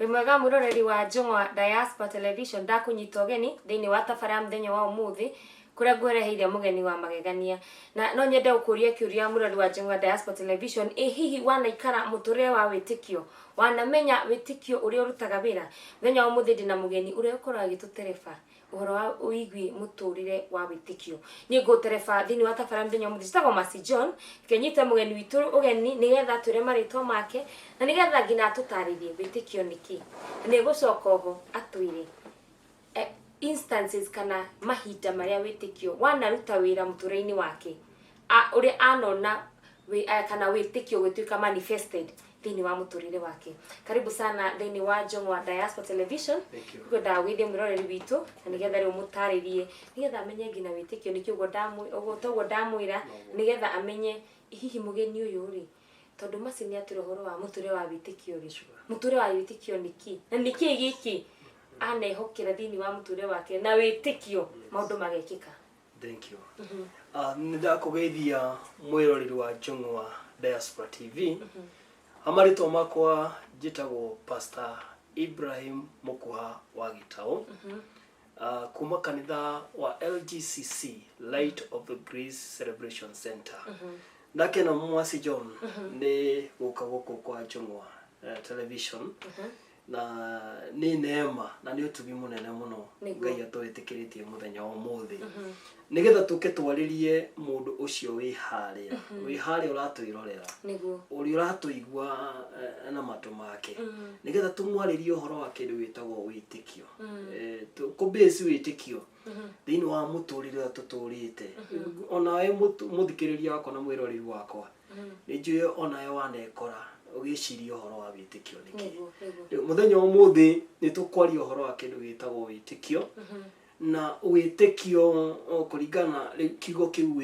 Wimwega muroreri wa Njung'wa Diaspora Television ndakunyita ugeni thiini wa tabara muthenya wa umuthi kuria ngwereheire mugeni wa magegania na no nyende gukuria kiuria murori wa Njung'wa Diaspora Television hihi wanaikara muturire wa witikio wanamenya witikio uria urutaga wira muthenya wa umuthi ndina mugeni uria ukorwa agitutereba uhoro wa uigwi muturire wa witikio ni ngutereba thiini wa tabara muthenya wa umuthi citagwo Mercy John kenyita mugeni witu ugeni nigetha twire maritwa make na nigetha ngina atutaririe witikio niki ni gucoka ho atwire instances kana mahinda maria witikio wanaruta wira muturire-ini wake uria anona kana witikio gwituika manifested thiini wa muturire wake. Karibu sana thiini wa Njung'wa Diaspora Television. Kuko ndawithie mwiroreri witu na nigetha riu mutaririe nigetha amenye ngina witikio niki ugo ndamwira nigetha amenye hihi mugeni uyu ri tondu macini atire horo wa muturire wa witikio ri muturire wa witikio niki na niki giki anehokera thiini wa muturire wake na witikio maundu magekika. Thank you. Ndakugeithia mwiroreri wa Njung'wa Diaspora TV. Amarito makwa jitagwo Pastor Ibrahim Mukuha wa Gitau. Kuma kanitha wa LGCC Light of the Grace Celebration Center. Ndake na Mercy John ni gukagoko kwa Njung'wa Television. Na ni neema na ni utugi munene muno ngai atwitikiretie muthenya wa umuthi nigetha tuke twaririe mundu ucio wi haria uratwirorera uri uratuigwa na matu make nigetha tumwaririe uhoro wa kindu witagwo witikio ku base witikio thiini wa muturire tuturite ona we muthikiriria wako na mwiroreri wakwa ni njue ona we wanekora ugiciria uhoro wa witikio niki muthenya umuthi ni tukwaria uhoro wa kindu gitagwo witikio na witikio kuringana kiugo kiu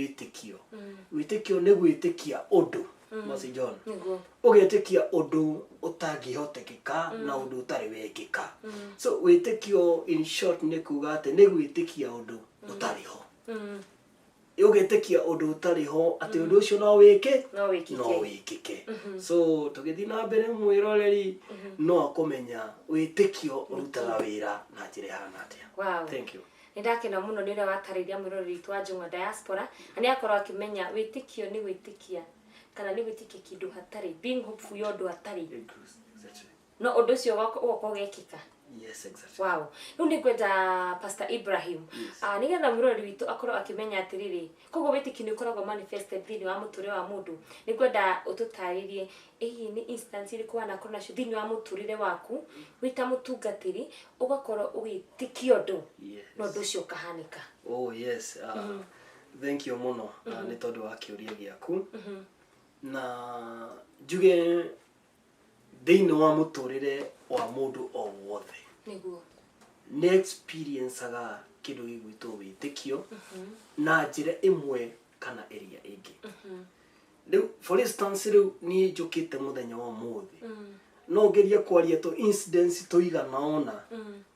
witikio ni gwitikia undu Mercy John ugetikia undu utangihotekeka na undu utari wekika so witikio in short ni kuga ati ni gwitikia undu utari ho ugetikia undu utari ho ati undu ucio no wikike so tugithi na mbere mwiroreri no akomenya witikio urutaga wira na njira hana atia. Wow. Thank you. Ndakena muno ni ria watariria mwiroreri twa Njung'wa Diaspora ani akorwa akimenya witikio ni gwitikia kana ni gwitikia kindu hatari being hopeful yondo hatari no undu ucio goko gekika. Yes, exactly. Wow. Nundi kwenda Pastor Ibrahim. Yes. Nigetha mwiroreri witu akorwo akimenya atiriri kogo witikio ni ukoragwo manifested thiini wa muturire wa mundu ni kwenda ututaririe hihi ni instance iri kuana kona cio thiini wa muturire waku wita mutungatiri ugakorwo ugitikio ndu no ndu cio kahanika. Oh yes. Thank you muno ni tondu wa kiuria giaku na juge thiini wa muturire wa mundu o wothe niguo ni experience aga kindu gigwitwo witikio na njira imwe kana area ingi riu for instance riu ni njukite muthenya wa umuthi no ngeria kwaria to incidents tuigana ona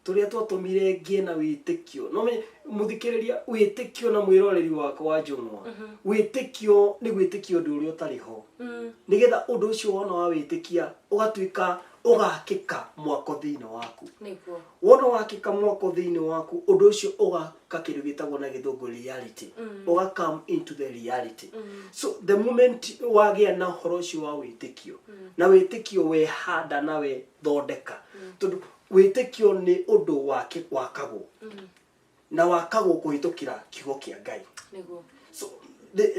turia twatumire ngie na witikio no muthikiriria witikio na mwiroreri wakwa wa Njung'wa witikio ni gwitikio ndu uri utari ho nigetha undu ucio wona wa witikia ugatuika ugakika mwako thiini waku niguo wona wakika mwako thiini waku undu ucio ugaka kindu gitagwo na githungu reality uga come into the reality so the moment wagia na uhoro ucio wa witikio na witikio we handa na we thondeka tondu witikio ni undu wake wakagwo na wakagwo kuhitukira kiugo kia Ngai niguo so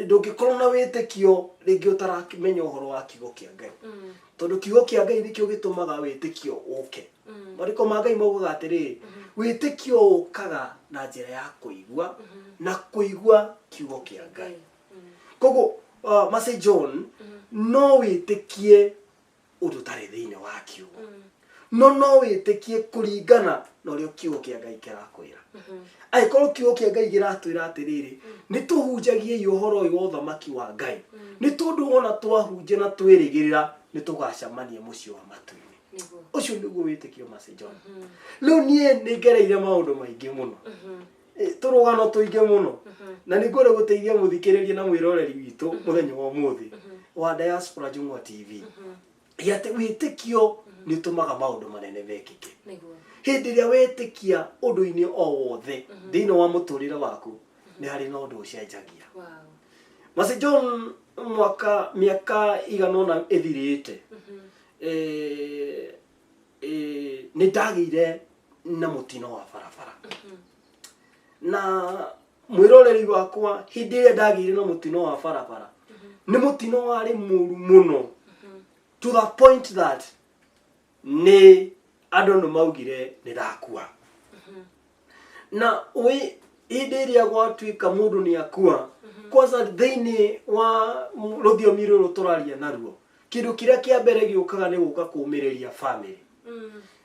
ndungikorwo na witikio ringi utarakimenya uhoro wa kiugo kia Ngai tondu kiugo kia Ngai nikio gitumaga witikio uke mariko ma Ngai maugaga atiriri witikio ukaga na njira ya kuigua na kuigua kiugo kia Ngai kogo Mercy John no witikie undu tari thiini wa kiugo no witikie kuringana na urio kiugo kia Ngai kirakwira aikorwo kiugo kia Ngai giratwira atiriri ni tuhunjagie uhoro uyu wa uthamaki wa Ngai ni tondu ona twahunjia na twirigirira ni tugacamania mucio wa matu-ini ucio niguo witikio Mercy John riu nie ni ngereire maundu maingi muno turugano tuingi muno na ni ngore guteithia muthikiririe na mwiroreri witu muthenya wa umuthi wa Diaspora Njung'wa TV yate witikio ni tumaga maundu manene vekike niguo hindi ria wetikia undu-ini o wothe thiini wa muturire waku ni hari na undu ucenjagia. wow Mase John miaka iganona ithirite ni ndagire na mutino wa barabara na mwiroreri wakwa hindi ria ndagire na mutino wa barabara ni mutino wari muru muno to the point that ni andu no maugire ni ndakua na we hindi ria gwatuika mundu ni akua kwanza thiini wa ruthiomi ruru turaria naruo kindu kiria kia mbere giukaga ni guka kuumiriria family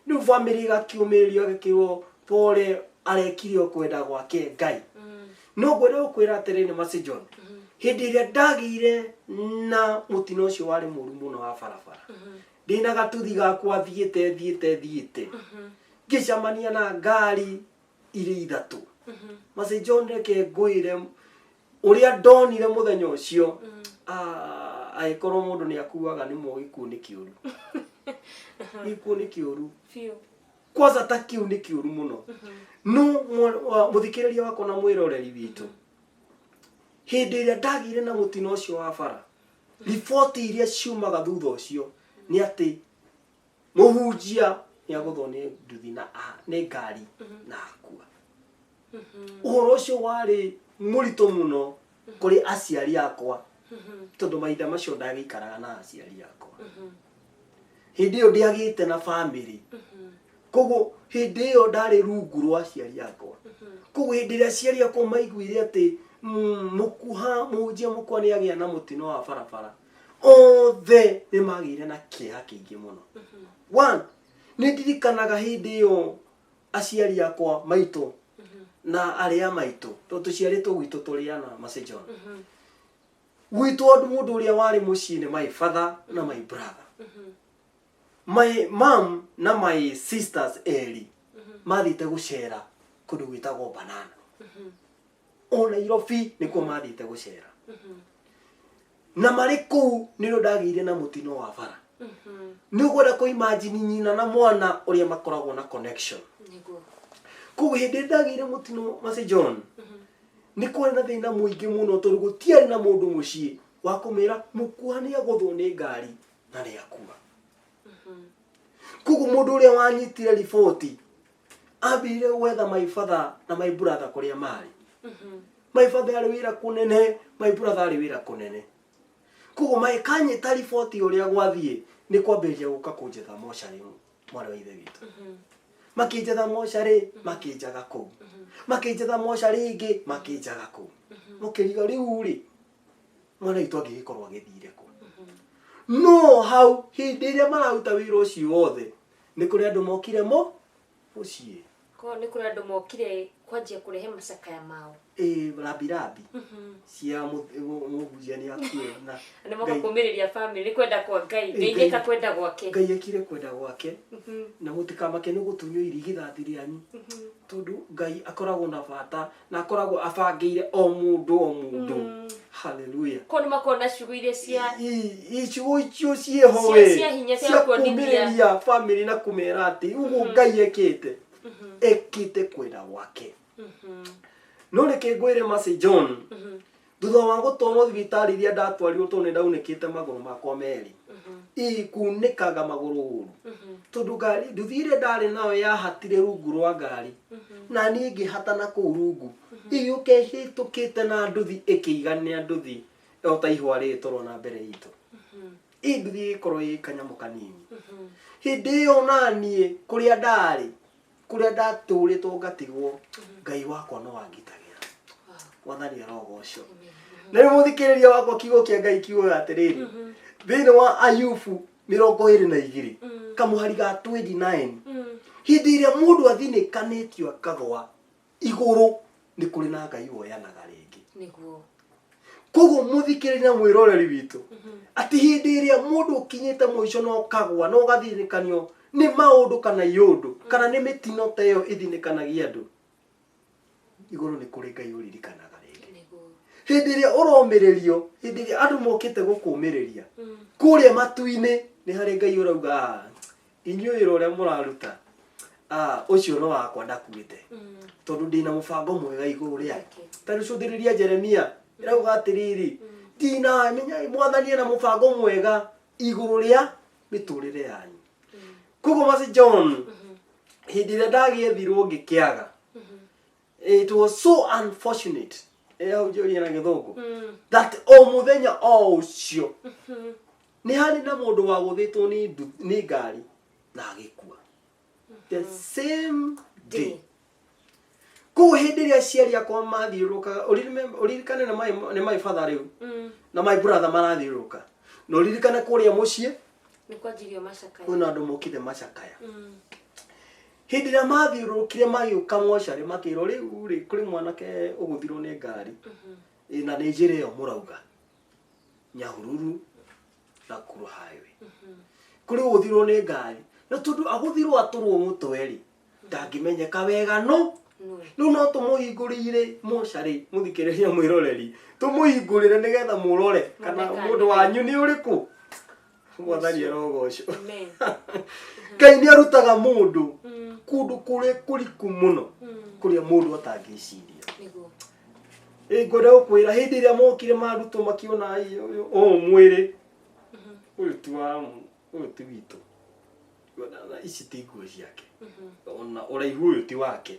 ni family gakiumiririo gikirwo pole arekirio kwenda gwake Ngai no gwere ukwira atiriri Mase John hindi ria ndagire na mutino ucio wari muru muno wa barabara ndina gatuthi gakwa thiite ngicamania na ngari iri ithatu Mase John reke ngwire uria ndonire muthenya ucio aikorwo mundu ni akuaga ni gikuo ni kiuru gikuo ni kiuru fiu kwanza ta kiu ni kiuru muno no muthikiriria wako na mwiroreri witu hindi ria ndagire na mutino ucio wa bara report iria ciumaga thutha ucio ni ati muhunjia ni aguthwo ni nduthi na ni ngari na akua uhoro ucio wari murito muno kuri aciari akwa tondu mahinda macio ndagikaraga na aciari akwa hindi iyo ndiagite na family koguo hindi iyo ndari rungu rwa aciari akwa koguo hindi ria aciari akwa maiguire ati mukuha muhunjia mukwa ni agia na mutino wa barabara othe ni magire na kieha kiingi muno one ni ndirikanaga hindi iyo aciari akwa maito na aria maito tuciaritwo gwitu turiana Mase John gwitu andu mundu uria wari mucii ni my father na my brother my mom na my sisters eri mathite gucera kundu gwitagwo Banana o Nairobi nikuo mathite gucera na mari kuu niro ndagire na mutino wa bara ni ugwenda ku imagine nyina na mwana uria makoragwo na connection niguo kugu hindi ndagire mutino Mase John ni kwari na thina muingi muno tondu gutiari na mundu mucii wa kumira mukuha ni aguthwo ni ngari na ni akua kugu mundu uria wanyitire riboti ambire wetha my father na my brother kuria mari my father ari wira kunene my brother ari wira kunene kugu mai kanyita riboti uria gwathie ni kwambiria guka kunjetha mochari mwana wa ithe witu makinjetha mochari makinjaga kuu makinjetha mochari ingi makinjaga kuu mukiriga riu ri mwana witu angigikorwo agithire ku no hau hindi iria mararuta wira ucio wothe ni kuri andu mokire mucii ko ni kuri andu mokire kwanjia kurehe macakaya mao rabi cia muhunjia ni akue na ni moka kumiriria family ni kwenda kwa Ngai ngeithika kwenda gwake Ngai ekire kwenda gwake na mutikamake ni gutunywo irigithathi rianyu tondu Ngai akoragwo na bata na akoragwo abangeire o mundu haleluya ko ni makona ciugo iria cia ciugo icio ciehoe cia hinya cia kuonithia family na kumera ati ugu Ngai ekite kwenda gwake no reke ngwire Mase John thutha wa gutwarwo thibitari iria ndatwarirwo tondu ndaunikite maguru makwa meri ikunikaga maguru uru tondu ngari nduthire ndari nayo yahatire rungu rwa ngari na ni ngihata kuu rungu iyuke hitukite na nduthi ikiigania nduthi ota ihwa ritoro na mbere itu nduthi ikorwo ikanyamu kanini hindi iyo nanie kuria ndari kuria ndaturitwo ngatigwo Ngai wakwa no angitagira wathani arogoco na muthikiriria wakwa kiugo kia Ngai kiugo atiriri thiini wa Ayubu 22 kamuhari ga 29 hindi iria mundu athinikanitio akathwa iguru ni kuri na Ngai woyanaga ringi niguo koguo muthikiriria mwiroreri witu ati hindi iria mundu ukinyite muico no kagwa no gathinikanio ni maundu kana yundu kana ni mitino teyo ithinikanagia andu iguru ni kuri Ngai uririkanaga ringi hindi iria uromiririo hindi iria andu mokite gukumiriria kuria matu-ini nĩ harĩ Ngai ũrauga inyuĩ wĩra ũrĩa mũraruta ũcio no wakwa ndakuĩte tondũ ndĩna mũbango mwega igũrũ rĩake. Ta rĩu cũthĩrĩria Jeremia ĩrauga atĩrĩrĩ, ndinamenya Mwathani ena mũbango mwega igũrũ rĩa mĩtũrĩre yanyu. Koguo Mercy John, hĩndĩ ĩrĩa ndagĩethirwo ngĩkĩaga, it was so unfortunate na gĩthũngũ that o mũthenya o ũcio nĩ harĩ na mũndũ wagũthĩtwo nĩ ngari na agĩkua the same day. Koguo hĩndĩ ĩrĩa aciari akwa mathiũrũrũkaga, ũririkane nĩ my father rĩu na my brother marathiũrũrũka, na ũririkane kũrĩa mũciĩ kwĩna andũ mokire macakaya. Hĩndĩ ĩrĩa mathiũrũrũkire magĩũka mocarĩ makĩrwo rĩu kũrĩ mwanake ũgũthirwo nĩ ngari na nĩ njĩra ĩyo mũrauga Nyahururu na Kuru highway. Kũrĩ ũgũthirwo nĩ ngari na tondũ agũthirwo atũrwo mũtwe rĩ ndangĩmenyeka wega no no tũmũhingũrĩire mocarĩ, mũthikĩrĩria mwĩroreri, tũmũhingũrĩre nĩgetha mũrore kana mũndũ wanyu nĩ ũrĩkũ. Mwathani arogocwo. Ngai nĩ arutaga mũndũ kũndũ kũrĩa kũriku mũno kũrĩa mũndũ atangĩciria. Ngwenda gũkwĩra hĩndĩ ĩrĩa mokire marutwo makiona mwĩrĩ ũyũ ti witũ, ici ti nguo ciake, ona ũraihu ũyũ ti wake.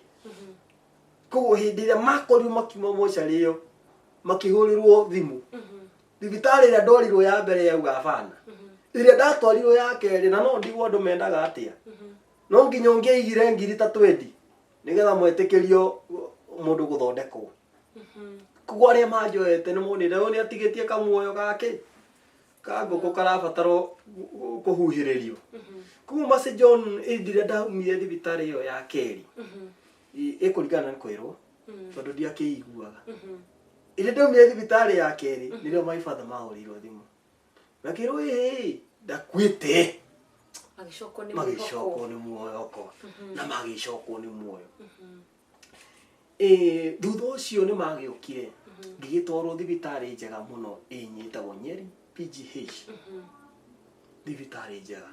Koguo hĩndĩ ĩrĩa makorirwo makiuma mocarĩ ĩyo makĩhũrĩrwo thimũ, thibitarĩ ĩrĩa ndorirwo ya mbere yauga bana, ĩrĩa ndatwarirwo ya kerĩ na no ndigwo andũ mendaga atĩa, no nginya ũngĩaigire ngiri ta 20 nĩgetha mwetĩkĩrio mũndũ gũthondekwo. Koguo arĩa manjoete nĩ monire ũyũ nĩ atigĩtie kamuoyo gake ka ngũkũ karabatarwo kũhuhĩrĩrio. Koguo Mercy John hĩndĩ ĩrĩa ndaumire thibitarĩ ĩyo ya kerĩ ĩkũringana na kwĩrwo tondũ ndiakĩiguaga, ĩrĩa ndaumire thibitarĩ ya kerĩ nĩrĩo my father mahũrĩirwo thimũ makĩrwo ndakuĩte, magĩcokwo nĩ muoyoko na magĩcokwo nĩ muoyo. Thutha ũcio nĩ magĩũkire ngĩgĩtwarwo thibitarĩ njega mũno ĩnyitagwo Nyeri PGH, thibitarĩ njega.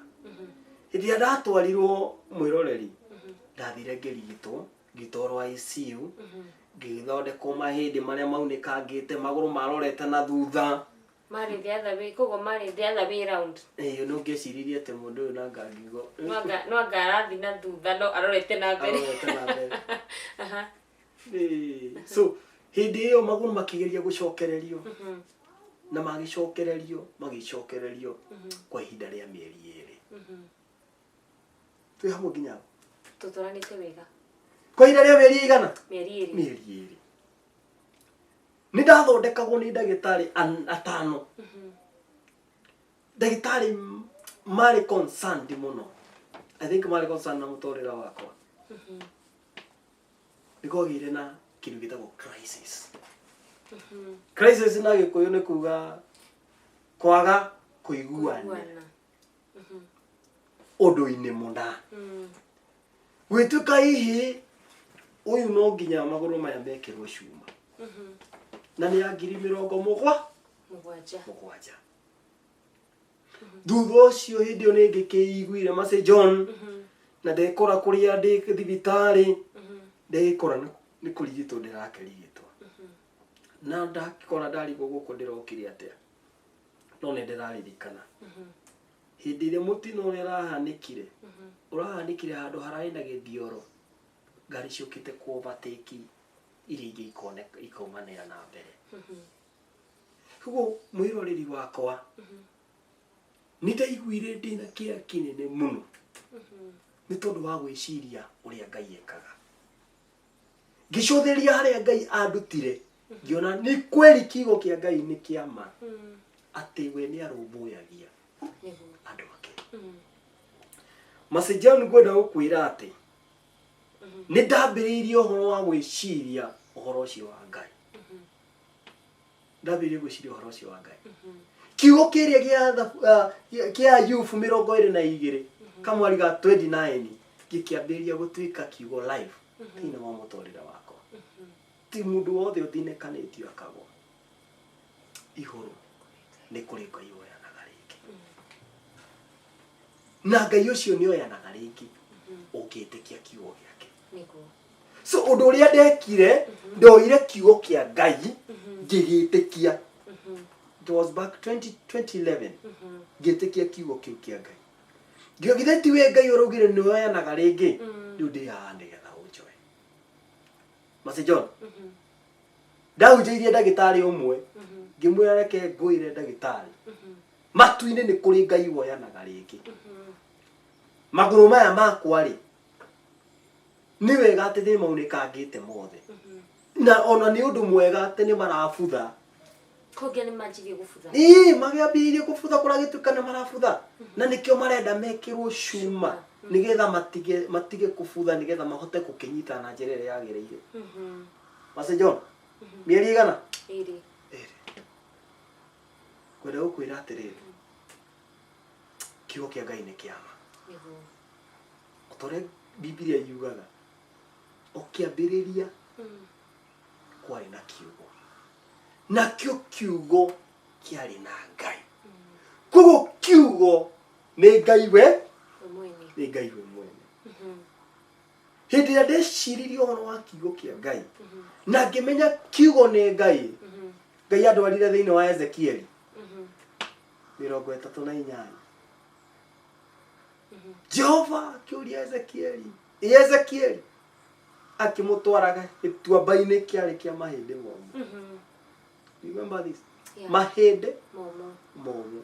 Hĩndĩ ĩrĩa ndatwarirwo mwĩroreri ndathire ngĩrigitwo, ngĩtwarwo ICU, ngĩthondekwo mahĩndĩ marĩa maunĩkangĩte, magũrũ marorete na thutha. Marĩ the other way, koguo marĩ the other way round. No ngĩciririe atĩ mũndũ ũyũ na ngangigo no ngarathi na thutha no arorete na mbere. So hĩndĩ ĩyo magũrũ makĩgeria gũcokererio na magĩcokererio kwa ihinda rĩa mĩeri 2. Twĩ hamwe nginya tũtũranĩte wega kwa ihinda rĩa mĩeri igana? Mĩeri 2. Nĩ ndathondekagwo nĩ ndagĩtarĩ 5. Ndagĩtarĩ marĩ concerned mũno. I think marĩ concerned na mũtũrĩre wakwa. Nĩkwagĩire na kĩndũ gĩtagwo crisis. Crisis na Gĩkũyũ nĩ kuga kwaga kũiguana ũndũ-inĩ mũna. Gwĩtuĩka hihi ũyũ no nginya magũrũ maya mekĩrwo cuma na nĩ ya 70,000. Thutha ũcio hĩndĩ ĩyo nĩ ngĩkĩiguire Mercy John na ndekora kũrĩa ndĩ thibitarĩ, ndekora nĩ kũrigitwo ndĩrakĩrigitwo na ndakora ndarigwo gũkũ ndĩrokire atĩa, no nĩ ndĩraririkana hĩndĩ ĩrĩa mũtino ũrĩa ũrahanĩkire handũ hararĩ na gĩthioro, ngari ciũkĩte ku overtake iria ingĩ ikaumanĩra na mbere. Koguo mwĩroreri wakwa nĩ ndaiguire ndĩna kĩeha kĩnene mũno nĩ tondũ wa gwĩciria ũrĩa Ngai ekaga. Ngĩcũthĩria harĩa Ngai andutire ngĩona nĩ kweli kiugo kĩa Ngai nĩ kĩama atĩ we nĩ arũmbũyagia andũ ake. Mercy John ngwenda gũkwĩra atĩ nĩ ndambĩrĩirie ũhoro wa gwĩciria ũhoro ũcio wa Ngai. Ndambĩrĩirie gwĩciria ũhoro ũcio wa Ngai. Kiugo kĩrĩa kĩa Ayubu 22 kamwari ga 29 gĩkĩambĩrĩria gũtuĩka kiugo live thĩinĩ wa mũtũrĩre wakwa. Ti mũndũ wothe ũthinekanĩtio akagwa. Igũrũ nĩ kũrĩ Ngai woyanaga rĩngĩ. na Ngai ucio nĩ oyanaga rĩngĩ ũngĩtĩkia kiugo gĩake. Nĩguo. So ũndũ ũrĩa ndekire ndoire kiugo kĩa Ngai ngĩgĩtĩkia. It was back 2011 ngĩtĩkia kiugo kĩu kĩa Ngai. Ngĩogire ti we Ngai ũrugire nĩ oyanaga rĩngĩ rĩu ndĩ haha nĩgetha ũnjoe. Mase John ndahunjĩirie ndagĩtarĩ ũmwe ngĩmwĩra reke ngũire ndagĩtarĩ matu-inĩ nĩ kũrĩ Ngai woyanaga rĩngĩ. Magũrũ maya makwa rĩ nĩ wega atĩ nĩ maunĩkangĩte mothe na ona nĩ ũndũ mwega atĩ nĩ marabutha. Kũngĩ nĩ manjirie gũbutha. Magĩambĩrĩirie gũbutha kũrĩa gĩtuĩka nĩ marabutha na nĩkĩo marenda mekĩrwo cuma nĩgetha matige kũbutha nĩgetha mahote gũkĩnyita na njĩra ĩrĩa yagĩrĩire. Mase John mĩeri igana? Ĩrĩ. Kwenda gũkwĩra atĩrĩrĩ kiugo kĩa Ngai nĩ kĩama. O ta ũrĩa Biblia yugaga o kĩambĩrĩria kwarĩ na kiugo nakĩo kiugo kĩarĩ na Ngai. Koguo kiugo nĩ Ngai we nĩ Ngai we mwene. Hĩndĩ ĩrĩa ndeciririe ũhoro wa kiugo kĩa Ngai na ngĩmenya kiugo nĩ Ngai, Ngai andwarire thĩinĩ wa Ezekieli 38. Jehova akĩũria Ezekieli akĩmũtwaraga gĩtuamba-inĩ kĩarĩ kĩa mahĩndĩ momũ. Remember this? Yeah. Mahĩndĩ momũ.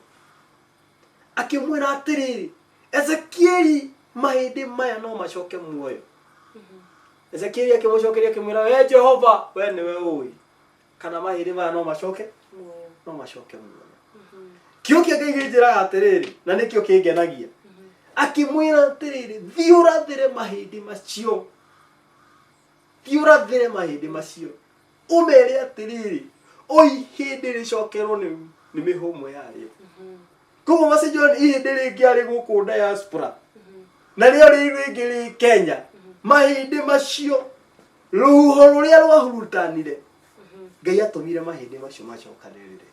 Akĩmwĩra atĩrĩrĩ Ezekieli mahĩndĩ maya no macoke muoyo. Ezekieli akĩmũcokeria akĩmwĩra we Jehova we nĩwe ũĩ kana mahĩndĩ maya no macoke muoyo. Kiugo kĩa Ngai gĩnjĩraga atĩrĩrĩ na nĩkĩo kĩngenagia. Akĩmwĩra atĩrĩrĩ thiĩ ũrathĩre mahĩndĩ macio ũmere atĩrĩrĩ oi hĩndĩ rĩcokerwo nĩ mĩhũmũ yarĩo. Koguo Mase John ihĩndĩ rĩngĩ arĩ gũkũ diaspora na rĩo rĩngĩ rĩ Kenya mahĩndĩ macio rũhuho rũrĩa rwahurutanire Ngai atũmire mahĩndĩ macio macokanĩrĩre.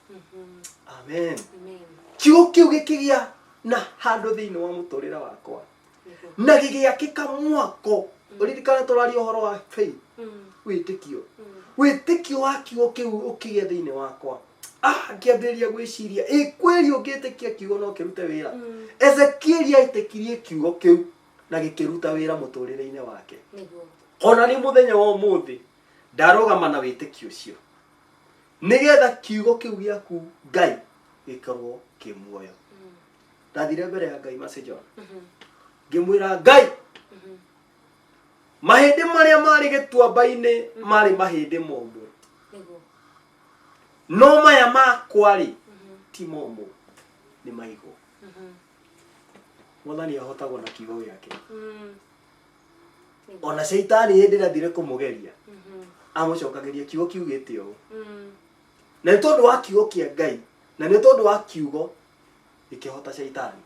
Amen. Kiugo kĩu gĩkĩgĩa na handũ thĩinĩ wa mũtũrĩre wakwa na gĩgĩakĩka mwako. Ũririkana tũraria ũhoro wa faith wĩtĩkio wa kiugo kĩu ũkĩgĩa thĩinĩ wakwa. Ngĩambĩrĩria gwĩciria kweli ũngĩtĩkia kiugo no kĩrute wĩra. Ezekieli aitĩkirie kiugo kĩu na gĩkĩruta wĩra mũtũrĩre-inĩ wake. Ona nĩ mũthenya wa ũmũthĩ ndarũgama na wĩtĩkio ũcio nĩgetha kiugo kĩu gĩaku Ngai gĩkorwo kĩ muoyo. Ndathire mbere ya Ngai Mase John ngĩmwĩra Ngai mahĩndĩ marĩa marĩ gĩtuamba-inĩ marĩ mahĩndĩ momũ no maya makwa rĩ ti momũ nĩ maigũ. Mwathani ahotagwo na kiugo gĩake. Ona Shaitani hĩndĩ ĩrĩa athire kũmũgeria amũcokagĩria kiugo kiu gĩtĩ ũũ. Na nĩ tondũ wa kiugo kĩa Ngai na nĩ tondũ wa kiugo gĩkĩhota Shaitani.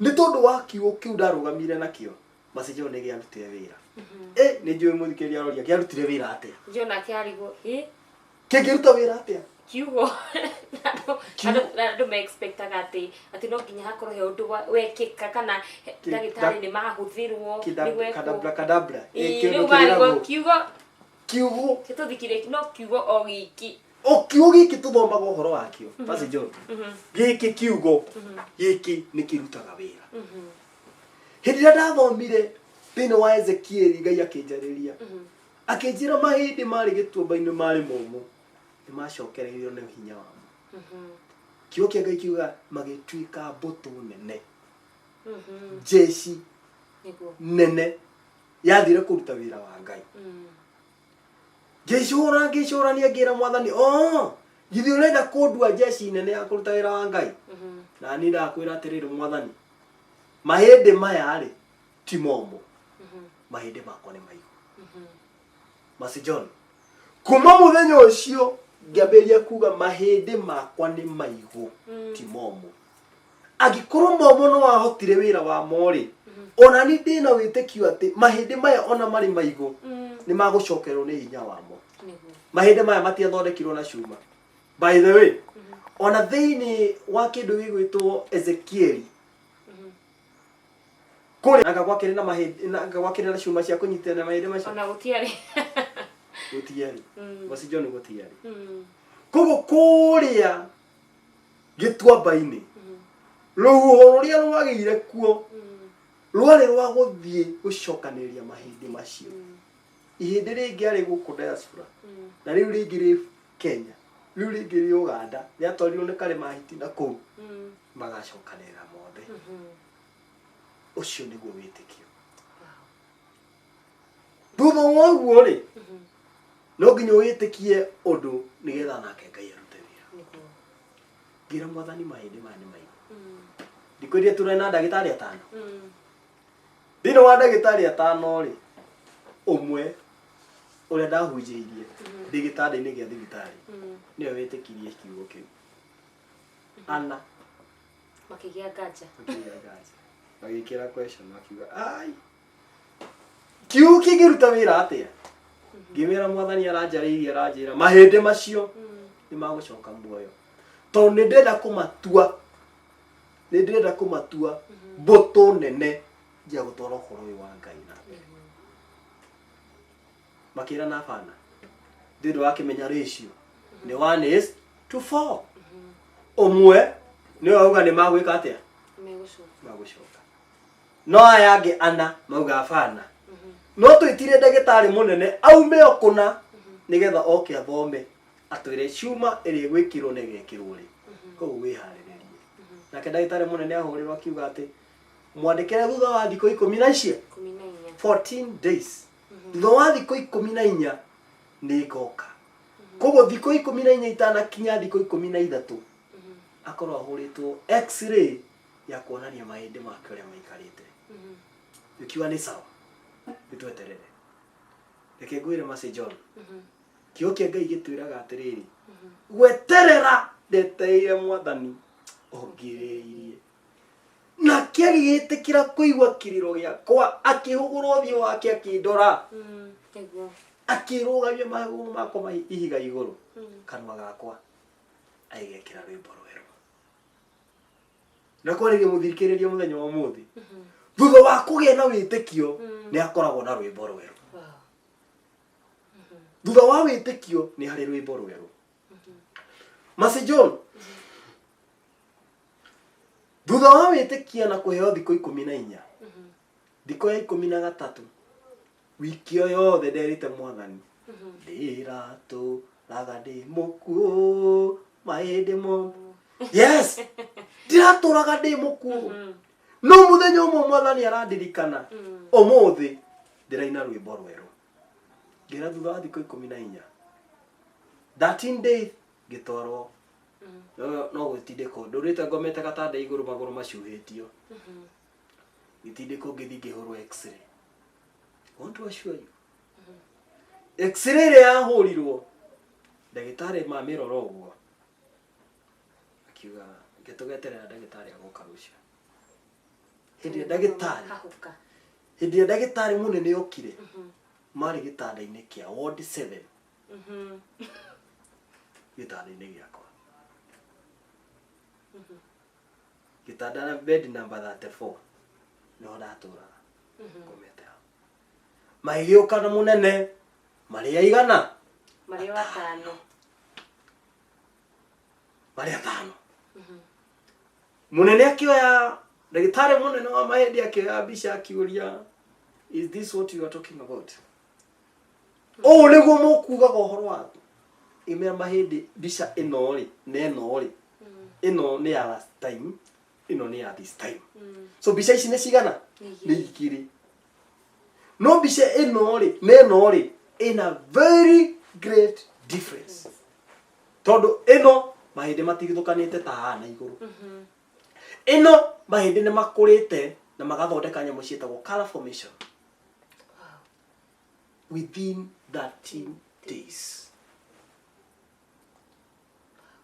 Nĩ tondũ wa kiugo kĩu ndarũgamire nakĩo Mase John nĩgĩarutire wĩra. Nĩ njũĩ mũthikĩria aroria kĩarutire wĩra atĩa? Jona kĩarigwo kĩngĩruta wĩra atĩa? Kiugo andũ me-expectaga atĩ no nginya hakorwo he ũndũ wekĩka kana ndagĩtarĩ nĩ mahũthĩrwo kadabra. Rĩu marigwo kiugo gĩtũthikire no kiugo o gĩki. Kiugo gĩkĩ tũthomaga ũhoro wakĩo Mase John. Gĩkĩ kiugo gĩkĩ nĩ kĩrutaga wĩra. Hĩndĩ ĩrĩa ndathomire thĩinĩ wa Ezekieli Ngai akĩnjarĩria akĩnjĩra mahĩndĩ marĩ gĩtuamba-inĩ marĩ momũ nĩ macokereirio nĩ hinya wamo. Kiugo kĩa Ngai kiuga magĩtuĩka mbũtũ nene jeshi nene yathire kũruta wĩra wa Ngai. Ngĩcũrania ngĩra Mwathani githĩ ũrenda kũndua jeshi nene ya kũruta wĩra wa Ngai? Na niĩ ndakwĩra atĩrĩrĩ Mwathani mahĩndĩ maya rĩ ti momũ mahĩndĩ makwa nĩ maigũ. Mase John kuma mũthenya ũcio ngĩambĩrĩria kuga mahĩndĩ makwa nĩ maigũ ti momũ. Angĩkorwo momũ no wahotire wĩra wa morĩ ona niĩ ndĩna wĩtĩkio atĩ mahĩndĩ maya ona marĩ maigũ nĩ magũcokerwo nĩ hinya wamo. Mahĩndĩ maya matiathondekirwo na cuma. By the way ona thĩinĩ wa kĩndũ gĩgwĩtwo Ezekieli kuri anga gwakire na mahindi anga gwakire na cuma cia kunyitira na mahindi macio ona gutiari gutiari basi John gutiari kogo kuria gitwamba-ini ruhuho ruria rwagire kuo rwari rwa guthie gucokaniria mahindi macio ihindi ringi ari guku diaspora na riu ringi ri Kenya riu ringi ri Uganda riatwarirwo ni kare mahiti na kuu magacokanira mothe ucio niguo witikio thutha wa uguo ri no nginya witikie undu nigetha nake Ngai arute wira ngira mwathani mahindi mani maigu ndikwirie turena ndagitari atano thino wa ndagitari atano ri umwe uria ndahunjiirie ndigitari-ini gia thibitari niwe witikirie kiugo kiu ana makigia gaja magikira question makiuga ai kiugo kingiruta wira atia ngimera mwathani aranjira mahindi macio ni magucoka muoyo to ni ndenda kumatua mbuto nene njia gutwara uhoro uyu wa Ngai na makira na bana ndindo akimenya ratio ni 1:4 umwe ni auga ni magwika atia magucoka no aya angi ana mauga bana no twitire ndagitari munene aume okuna nigetha oke athome atwire cuma iri gwikirwo negekirwo ri koguo wihariririe nake ndagitari munene ahurirwo akiuga ati mwandikire thutha wa thikũ 14 14 days thutha wa thikũ 14 ni ngoka koguo thikũ 14 itanakinya thikũ 13 akorwo ahuritwo x-ray ya kuonania mahindi make uria maikarite ikiwa ni sawa bitweterere reke ngwire Mercy John kio kia Ngai gitwiraga atiriri gweterera ndeteire mwathani ongiriirie na kia gitikira kuigwa kiriro giakwa akihugurwo thio wake akindora akirugamia maguru makwa ihiga iguru kanwa gakwa aigekira rwimbo rweru na kwaririe muthikiririe muthenya wa muthi thutha wa kugia na witikio ni akoragwo na rwimbo rweru thutha wa witikio ni hari rwimbo rweru Mercy John thutha wa witikia na kuheo thikũ 14 thikũ ya 13 wiki yo yothe nderite mwathani ndiratu raga ndi mukuo mahindi mo yes ndiraturaga ndi mukuo no muthenya umwe mwathani arandirikana umuthi ndiraina rwimbo rweru ngira thutha wa thikũ 14 13 days gitwarwo no gutindiko ndurite ngomete gatanda iguru maguru macuhitio gitindiko ngithi ngihurwo x-ray want to assure you x-ray ria yahurirwo ndagitari mamirora uguo akiuga ngitugeterera ndagitari agoka rucio hindi ya ndagitari munene okire mari gitanda-ini kia ward 7 gitanda-ini giakwa gitanda na bed number 34 no ndatura komete maigioka na munene mari aigana mari watano mari atano munene akioya ndagitari munene wa mahindi akioya bisha akiuria is this what you are talking about oh niguo mukuga gohoro waku imera mahindi bisha ino ri ino ni ya last time ino ni ya this time so bisha ici ni cigana ni ikiri no bisha ino ri in a very great difference todo ino mahindi matigithukanite ta hana iguru ino mahindi ni makurite na magathondeka nyamu cietagwo color formation within 13 days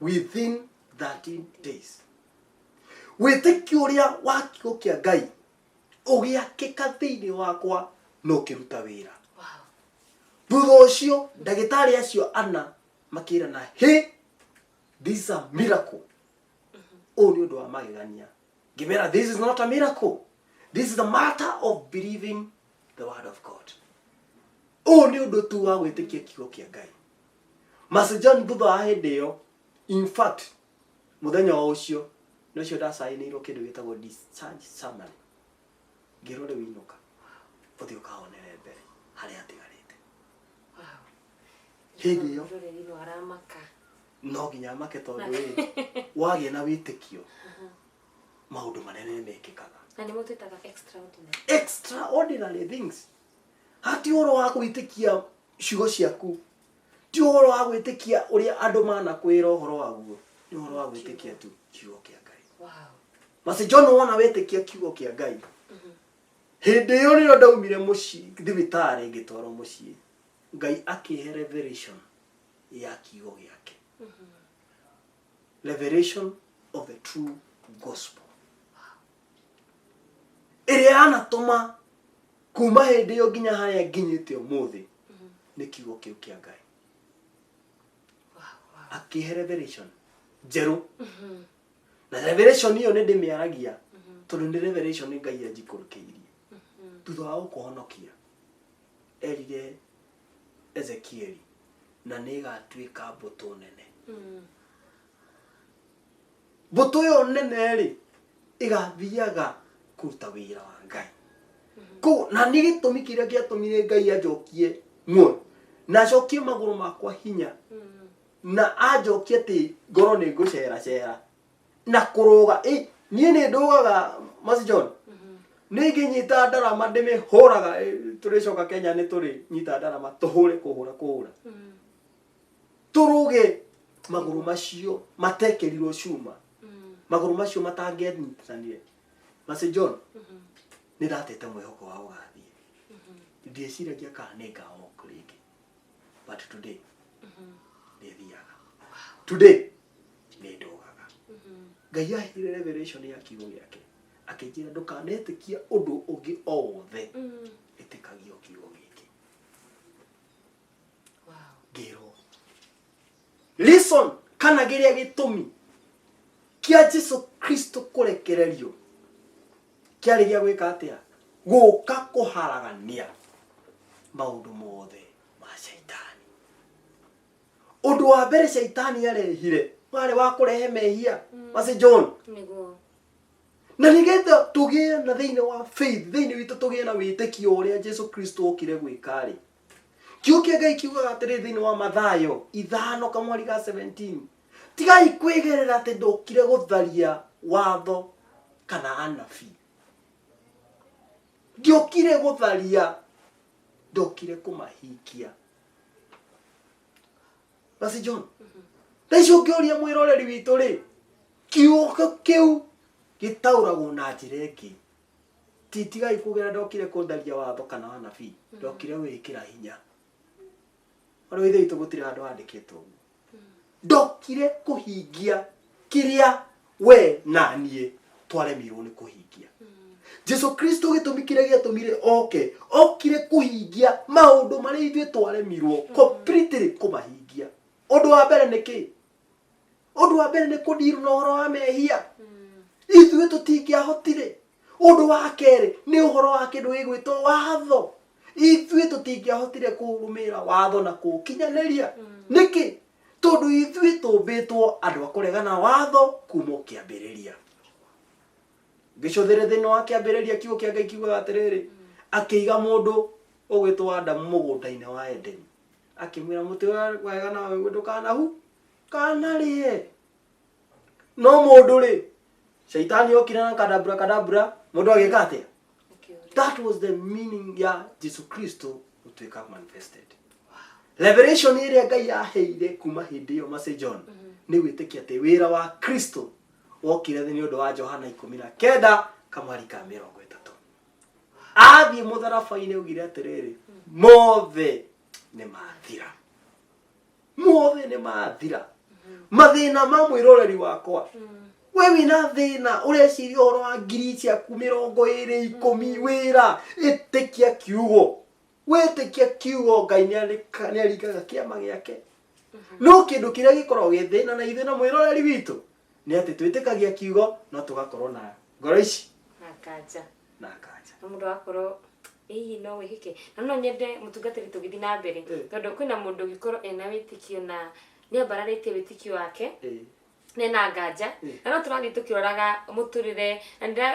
within 13 days witikio uria wakio kia Ngai ugiakika thiini wakwa no kiruta wira thutha ucio ndagitari acio ana makirana hey this is a miracle ni undu wa magegania ngimera this is not a miracle This is a matter of believing the word of God. Oh, ni undu tu wa gwitikia kiugo kia Ngai. Master John thutha wa hindi iyo, in fact, muthenya wa ucio nocio ndacainirwo kindu gitagwo discharge summary. Ngiro riu inuka uthi ukaonere mbere haria atigarite. Wow. Hindi iyo Rureriro aramaka. no nginya make tondu wagie na witikio maundu manene mekikaga. Na nĩ mũtwĩtaga extraordinary. Extraordinary things. Hati uhoro wa gwitikia ciugo ciaku. Ti uhoro wa gwitikia uria andu manakwira uhoro waguo. Ni uhoro wa gwitikia tu kiugo kia Ngai. Wow. Mase John wona wetikia kiugo kia Ngai. Hindi iyo nĩ ndaumire mucii thibitari ngitwarwo mucii. Ngai akihe revelation ya kiugo giake. Revelation of the true gospel. Iria anatuma kuma hindi iyo nginya haria nginyite umuthi ni kiugo kiu kia Ngai. Akihe revelation jeru. Na revelation iyo ni ndimiaragia tondu ni revelation Ngai ajikurukiirie. Thutha wa gukuhonokia erire Ezekieli na nĩ ĩgatuĩka mbũtũ nene. Mbũtũ ĩyo nene rĩ ĩgathiaga kũruta wĩra wa Ngai. Kũu na nĩ gĩtũmi kĩrĩa gĩatũmire Ngai anjokie muoyo na acokie magũrũ makwa hinya na anjokie atĩ ngoro nĩ ngũceracera na kũrũga. Niĩ nĩ ndũgaga Master John. Nĩ ngĩnyita ndarama ndĩmĩhũraga. Tũrĩcoka Kenya nĩ tũrĩ nyita ndarama tũhũre kũhũra. Tũrũge magũrũ macio matekerirwo cuma. Magũrũ macio matangĩanyitanire. Master John nĩ ndatete mwĩhoko wa gũgathiĩ. Ndĩciragia kana nĩ ngahoka rĩngĩ. But today nĩ thiaga. Today nĩ ndũgaga. Ngai ahire revelation ya kiugo gĩake. Akĩnjĩra ndũkanetĩkia ũndũ ũngĩ o wothe. Ĩtĩkagia kiugo gĩkĩ. Wow. Ngĩrwo. Listen, kana gĩrĩa gĩtũmi kia Jesu Kristo kũrekererio kĩarĩ gĩa gwĩka atĩa? Gũka kũharagania maũndũ mothe ma Shaitani. Ũndũ wa mbere Shaitani arehire warĩ wa kũrehe mehia. Master John. Nĩguo. Na nigetha tũgĩe na thĩinĩ wa faith, thĩinĩ witũ tũgĩe na wĩtĩkio ũrĩa Jesu Kristo okire gwĩka rĩ. Kiugo kĩa Ngai kiugaga atĩrĩ thĩinĩ wa Mathayo 5:17. Tigai kwĩgerera atĩ ndokire gũtharia watho kana anabii. Ndiokire gũtharia, ndokire kũmahingia. Master John. Rĩcio ngĩũria mwĩroreri witũ rĩ, kiugo kĩu gĩtaũragwo na njĩra ĩngĩ. Tigai kũgerera ndokire kũtharia watho kana anabii. Ndokire gwĩkĩra hinya. Oro ithe itu gũtirĩ handũ handĩkĩtwo. Ndokire kũhingia kĩrĩa we na niĩ twaremirwo nĩ kũhingia. Jesu Kristo gĩtũmi kĩrĩa gĩatũmire okire kũhingia maũndũ marĩa ithuĩ twaremirwo completely kũmahingia. Ũndũ wa mbere nĩ kĩ? Ũndũ wa mbere nĩ kũndirwo na ũhoro wa mehia. Ithuĩ tũtingĩahotire. Ũndũ wa kerĩ nĩ ũhoro wa kĩndũ gĩgwĩtwo watho. Ithuĩ tũtingĩahotire kũrũmĩrĩra watho na kũũkinyanĩria. Nĩkĩ? Tondũ ithuĩ tũmbĩtwo andũ a kũregana watho kuma kĩambĩrĩria. Ngĩcũthĩre thĩinĩ wa kĩambĩrĩria kiugo kĩa Ngai kiugaga atĩrĩrĩ, akĩiga mũndũ ũgwĩtwo Adamu mũgũnda-inĩ wa Edeni. Akĩmwĩra mũtĩ wega na ndũkanahu kanarĩe. No mũndũ rĩ, Shaitani okire na kadabra mũndũ agĩka atĩa? That was the meaning ya Jesu Kristo gũtuĩka manifested. Revelation ĩrĩa Ngai yaheire kuma hĩndĩ ĩyo Master John nĩ gwĩtĩkia atĩ wĩra wa Kristo wokire thĩ nĩ ũndũ wa Johana 19 kamwari ka 30. Athiĩ mũtharaba-inĩ augire atĩrĩrĩ, mothe nĩ mathira. Mothe nĩ mathira. Mathĩna ma mwĩroreri wakwa. We wĩna thĩna ũreciria ũhoro wa ngiri ciaku 20 10 wĩra ĩtĩkia kiugo. Wĩtĩkia kiugo Ngai nĩaringaga kĩama gĩake. No kĩndũ kĩrĩa gĩkoragwo gĩ thĩna na ithuĩ na mwĩroreri witũ nĩ atĩ twĩtĩkagia kiugo no tũgakorwo na ngoro ici na kanja. na kanja na mundu akoro no wihike na no nyende mutungatiri tugithi na mbere tondu kwina mundu gikoro ena witikio na ni ambararite witikio wake nena nganja na no turathi tukioraga muturire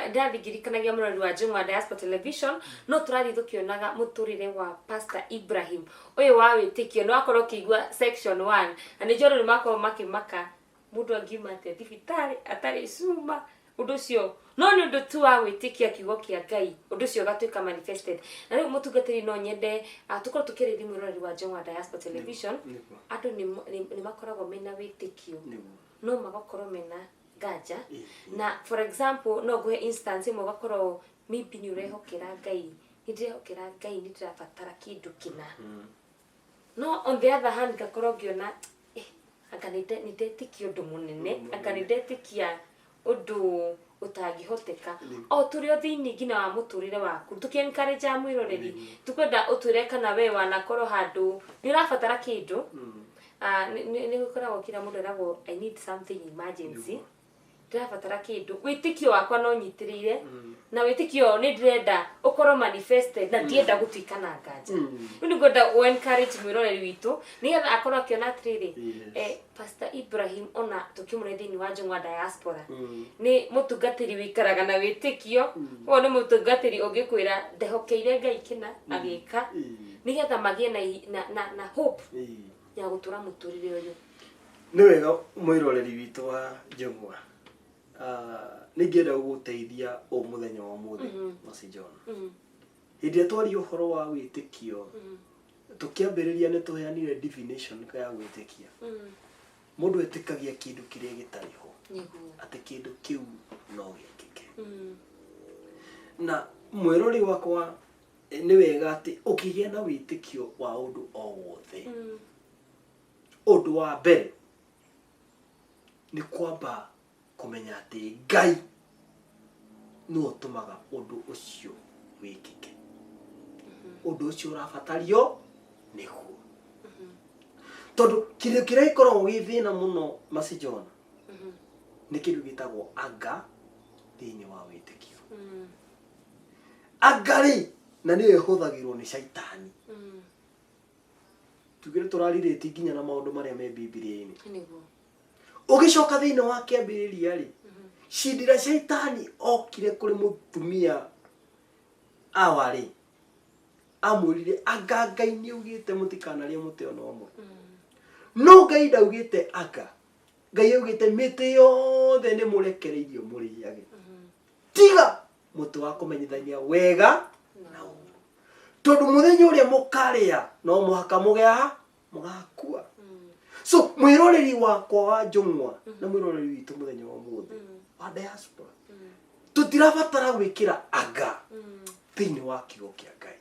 ndathigirikanagia murori wa Njung'wa Diaspora Television no turathi tukionaga muturire wa Pastor Ibrahim uyu wa witikio no akoro kigwa section 1 na ni joro makoro makimaka mundu angimate thibitari atari cuma undu cio no ni undu tu wa witikia kiugo kia Ngai undu cio gatuika manifested na riu mutungatiri no nyende tukoro tukirithi murori wa Njung'wa Diaspora Television andu ni makoragwo mena witikio no magakorwo mena nganja na for example no guhe instance mo gakorwo maybe ni urehokera Ngai ndirehokera Ngai nitirabatara kindu kina no on the other hand gakorwo ngiona akanite nitetikio undu munene akanitetia undu utangihoteka o turio thini ngina wa muturire waku tukiencourage mwiroreri tukwenda utwire kana we wanakorwo handu ni urabatara kindu ni gukoragwo kira mundu eragwo I need something emergency ndirabatara kindu witikio wakwa no nyitirire na witikio ni ndirenda ukorwo manifested na ndienda gutuika na nganja ni ngwenda encourage mwiroreri witu nigetha akorwo akiona atiriri Pastor Ibrahim ona tukimurethi ni wa Njung'wa Diaspora ni mutungatiri wikaraga na witikio o ni mutungatiri ungikwira ndehokeire Ngai kina agika nigetha magie na hope ya gutura muturire uyu ni wega mwiroreri witu wa Njung'wa ningienda guteithia o muthenya wa muthi Mercy John hindi twari uhoro wa witikio tukiambiriria ni tuheanire definition ya witikia mundu etikagia kindu kiria gitariho ati kindu kiu no gikike na mwirori wakwa ni wega ati ukigia na witikio wa undu o wothe undu wa mbere ni kwamba kumenya ati Ngai no tumaga undu ucio wikike undu ucio urabatario niguo tondu kiria ikoragwo githina muno Mercy John ni kindu gitagwo anga thiini wa witikio agari na niyo ihuthagirwo ni shaitani tugire turaririte nginya na maundu maria me Biblia-ini niguo ugicoka thiini wa kiambiriria ri shidira shaitani okire kuri mutumia awari amurire anga Ngai ni ugite mutikanarie muti ono omwe no Ngai ndaugite anga Ngai ugite miti yothe ni murekereirio muriage tiga muti wa kumenyithania wega na uru tondu muthenya uria mukaria no muhaka mugakua so mwiroreri wakwa wa Njung'wa na mwiroreri witu muthenya wa muthi wa diaspora tutirabatara gwikira anga thiini wa kiugo kia Ngai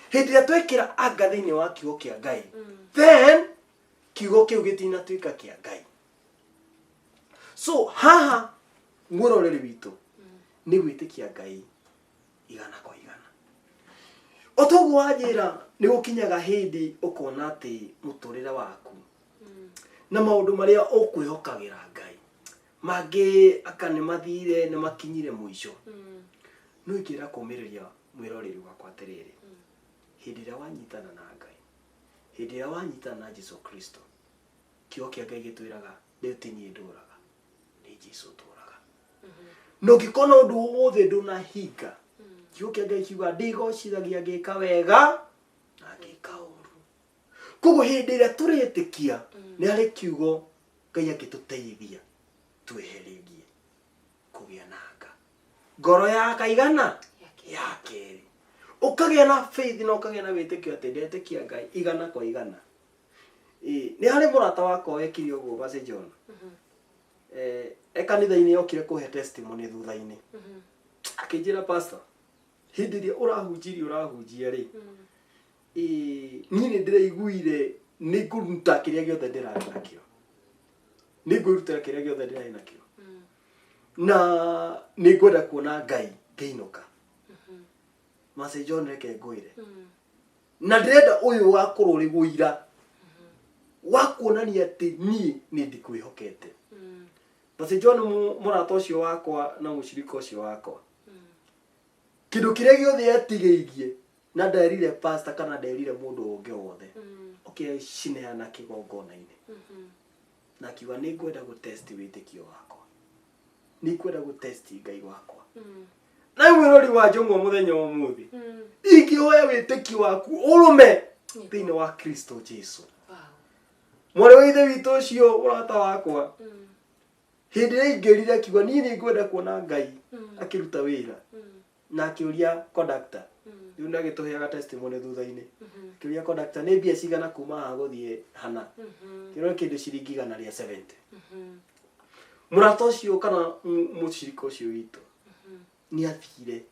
hindi ria twekira anga thiini wa kiugo kia Ngai then kiugo kiu gitina tuika kia Ngai so haha mwiroreri witu ni gwitikia Ngai igana kwa igana otogu wajira ni gukinyaga hindi ukona ati muturire waku na maundu maria ukwihokagira Ngai magi akane mathire na makinyire mwisho no ikira kumiriria mwiroreri wakwa atiriri hindi ria wanyitana na Ngai hindi ria wanyitana na Jesu Kristo kiugo kia Ngai gitwiraga ndetini nduraga ni Jesu turaga no gikona undu wothe ndunahinga kiugo kia Ngai kiuga ndigocithagia ngika wega na ngika uru koguo hindi ria turitikia ni ari kiugo Ngai agituteithia tweherigie kugia nanga ngoro ya kaigana ya keri ukagia na faith na ukagia na witikio ati ndetikia Ngai igana kwa igana ni hari murata wako ekirio go Mercy John kanitha-ini okire kuhe testimony thutha-ini akijira pastor hindi ria urahunjia ri ni ndiraiguire ni kuruta kiria giothe ndirari nakio ni ngurutira kiria giothe ndirari nakio na ni ngwenda kuona Ngai ngeinuka Mercy John reke ngwire na ndirenda uyu wakorwo ri guira wakuonania ati ni ndikwihokete Mercy John murata ucio wakwa na mushirika ucio wakwa kindu kiria giothe yatigeirie na nderire pastor kana nderire mundu ungi wothe okay cineana kigongona-ini na kiuga ni ngwenda gutest witikio wakwa ni ngwenda gutest ngai wakwa na mwirori wa Njung'wa muthenya wa muthi ingioya witikio waku urume thini wa Kristo Jesu. Mwari wa ithe witu ucio urata wakwa hindi ria ingirire kiuga ni ngwenda kuona Ngai akiruta wira na akiuria conductor riu ndagituheaga testimony thutha-ini akiuria conductor ni mbia cigana kuma ha guthie hana kiro kindu ciringi 170 murata ucio kana mucirika ucio witu ni athire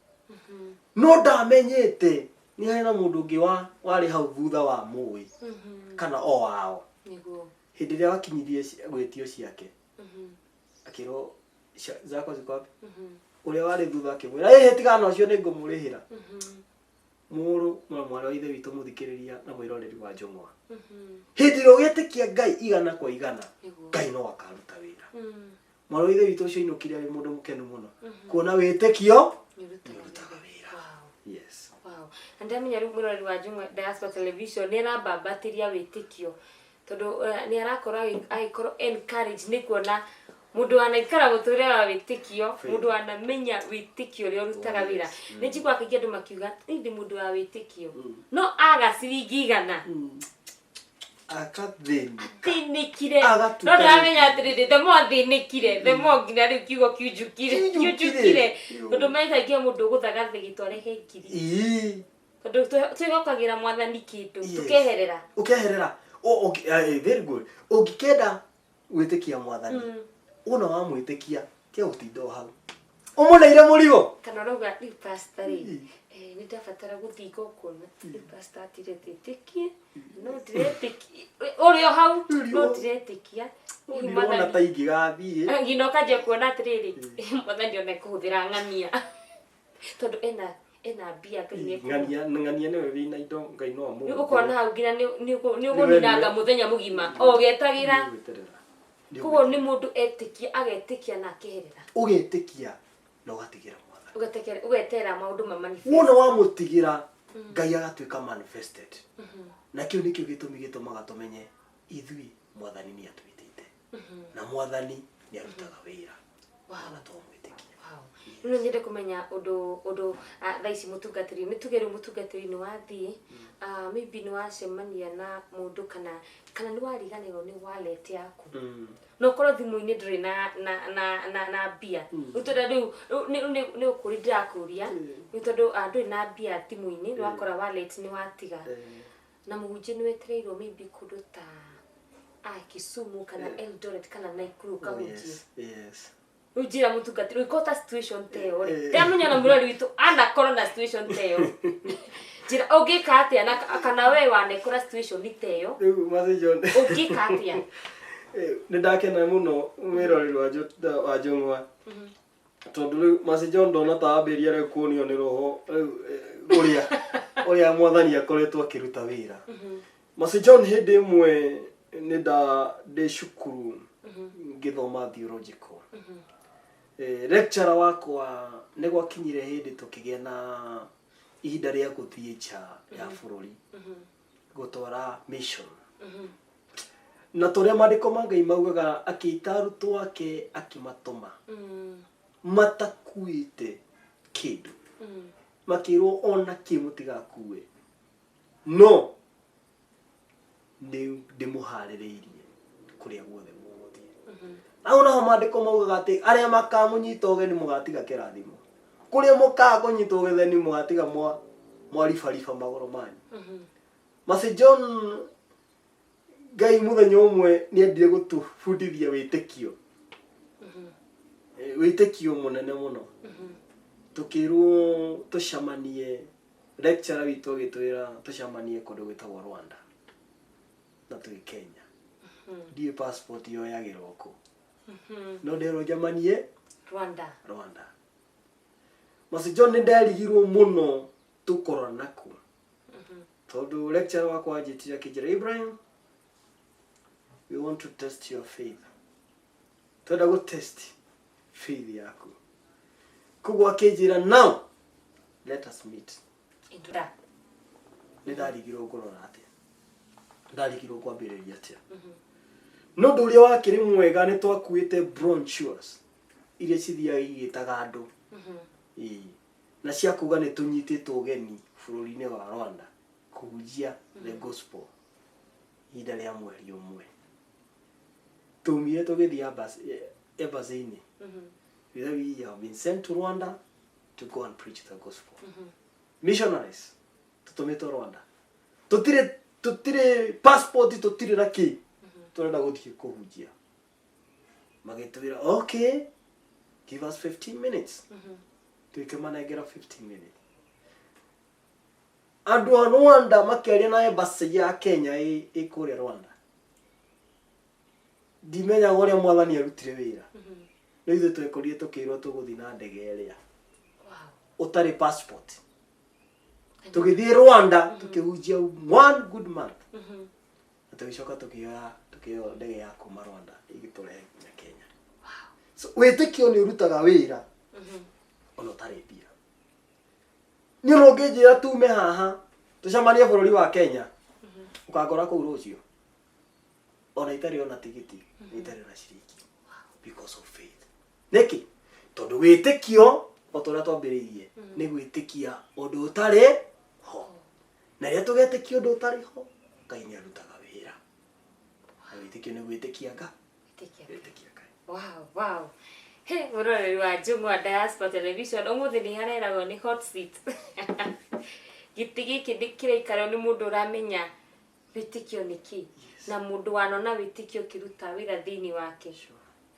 no ndamenyete ni hena mundu ungi wari hau thutha wa mui kana o wao niguo hindi ria wakinyithie gwetio ciake akiro zako ziko wapi uria wari thutha akimwira tigana ucio ni ngumurihira muru mwari wa ithe witu muthikiriria na mwiroreri wa Njung'wa hindi ro getikia Ngai igana kwa igana Ngai no akaruta wira mwari wa ithe witu ucio inukire ari mundu mukenu muno kuona witikio ni rutaga wira. Yes, wow. Andamenya ru mwiroreri wa Njung'wa Diaspora Television ni arabambatiria witikio tondu ni arakora aikoro encourage ni kuona mundu anaikara muture wa witikio mundu anamenya witikio ri rutaga wira ni njigwa kaingi andu makiuga ndi mundu wa witikio no aga ciringi igana akathinikire no ndamenya atiriri themo athinikire themo nginya riu kiugo kiujukire tondu maithagia mundu guthaga thigitware ngiri tondu twigokagira mwathani kindu tukeherera very good ungikenda gwitikia mwathani una wa mwitikia tia utindo hau umuneire murigo kana roga ni pastor ni ndabatara guthigo kuona ni pastor tiretikie no tiretikie urio hau no tiretikia mana ta ingigathie ngino kaje kuona atiriri mwathani one kuhuthira ng'ania tondu ena bia kene ng'ania newe wina indo Ngai no amu ni gukona hau nginya ni uguninanga muthenya mugima ogetagira kugo ni mundu etikia agetikia na keherera ugetikia no gatigira mwathani ugetera maundu manifest wona wa mutigira Ngai agatuika manifested na kiu nikio gitumi gitumaga tumenye ithui mwathani ni atwitite na mwathani ni arutaga wira wana to mwitikia no nyende kumenya undu thaici mutungatiri ni tugeru mutungatiri ni wathi maybe ni wacemania na mundu kana ni wariganirwo ni wallet yaku no korwo thimu-ini nduri na bia utonda riu ni ukuri ndirakuria utondu nduri na bia thimu-ini ni wakora wallet ni watiga na muhunjia ni wetereirwo maybe kundu ta Kisumu kana Eldoret kana Nakuru kahunjia yes ujira mutungatiri ikota situation teo ndamenya na mwirori witu ana corona situation teo jira ogika atia na kana we wane kora situation teo maze John ogika atia ni ndakena muno mwirori wa Njung'wa tondu maze John ndona ta ambiria ri kuonio ni roho uria mwathani akoretwo akiruta wira maze John hindi imwe ni ndi cukuru ngithoma theological lecturer wakwa ni gwakinyire hindi tukigia na ihinda ria guthie nja ya bururi gutwara mission na turia mandiko ma Ngai maugaga akiita arutwo ake akimatuma matakuite kindu makirwo ona kimutigakuwe no ndimuhaririirie kuria guothe muguthie auna mandiko maugaga ati aria makamunyita ugeni mugatiga kirathimo kuria mukakunyita ugeni mugatiga mwaribariba magoro manyu Master John Ngai muthenya umwe ni endire gutubundithia witikio witikio munene muno tukirwo tucamanie lecturer witu gitwira tucamanie kundu gwitagwo Rwanda na twi Kenya die passport yo yagirwo ku no ndero jamanie Rwanda Master John ndarigirwo muno tukora naku tondu lecturer wakwa ajitira kijira Ibrahim, we want to test your faith. Toda go test faith yako. Kugwa kijira now let us meet. Introda. Nĩndarigirwo ngũrora atĩa. Ndarigirwo kwambĩrĩria atĩa. No ũndũ ũrĩa wakĩrĩ mwega nĩ twakuĩte brochures iria cithiaga igĩtaga andũ. Na cia kuga nĩ tũnyitĩtwo ũgeni bũrũri-inĩ wa Rwanda kũhunjia the gospel ihinda rĩa mweri ũmwe. Tumire tũgĩthiĩ embassy-inĩ. We have been sent to Rwanda to go and preach the gospel. Missionaries tũtũmĩtwo Rwanda. Tutire passport, tutire na kĩ. Turenda gũthiĩ kũhunjia. Magĩtwĩra, okay, give us 15 minutes. Tukimanengera 15 minutes. Andũ a Rwanda makĩaria na embassy ya Kenya ĩkũrĩa Rwanda. Ndimenya ũrĩa mwathani arutire wĩra. No ithuĩ twekorire tũkĩrwo tũgũthiĩ na ndege ĩrĩa. Ũtarĩ passport. Tũgĩthiĩ Rwanda tukĩhunjia 1 good month. Na tũgĩcoka tukĩoya ndege ya kuma Rwanda igĩtũrehe nginya Kenya. So wĩtĩkio nĩ ũrutaga wĩra. Ono tarĩ mbia. Niĩ no ngĩnjĩra tume haha tũcemanie bũrũri wa Kenya. Ũkangora kũu rũciũ. Ona itarĩ ona tigiti, itarĩ na ciringi. Because of faith. Nĩkĩ? Tondũ wĩtĩkio otũrĩa twambĩrĩirie nĩ gwĩtĩkia ũndũ ũtarĩ ho. Na rĩrĩa tũgetĩkia ũndũ ũtarĩ ho, Ngai nĩ arutaga wĩra. Na wĩtĩkio nĩ gwĩtĩkia Ngai. Wĩtĩkia Ngai. Wow. Hey, mũroreri wa Njung'wa Diaspora Television, ũmũthĩ nĩ hareragwo nĩ hot seat. Gĩtĩ gĩkĩ kĩraikarwo nĩ mũndũ ũramenya wĩtĩkio nĩ kĩ. Na mũndũ wanona wĩtĩkio kĩruta wĩra thĩinĩ wake.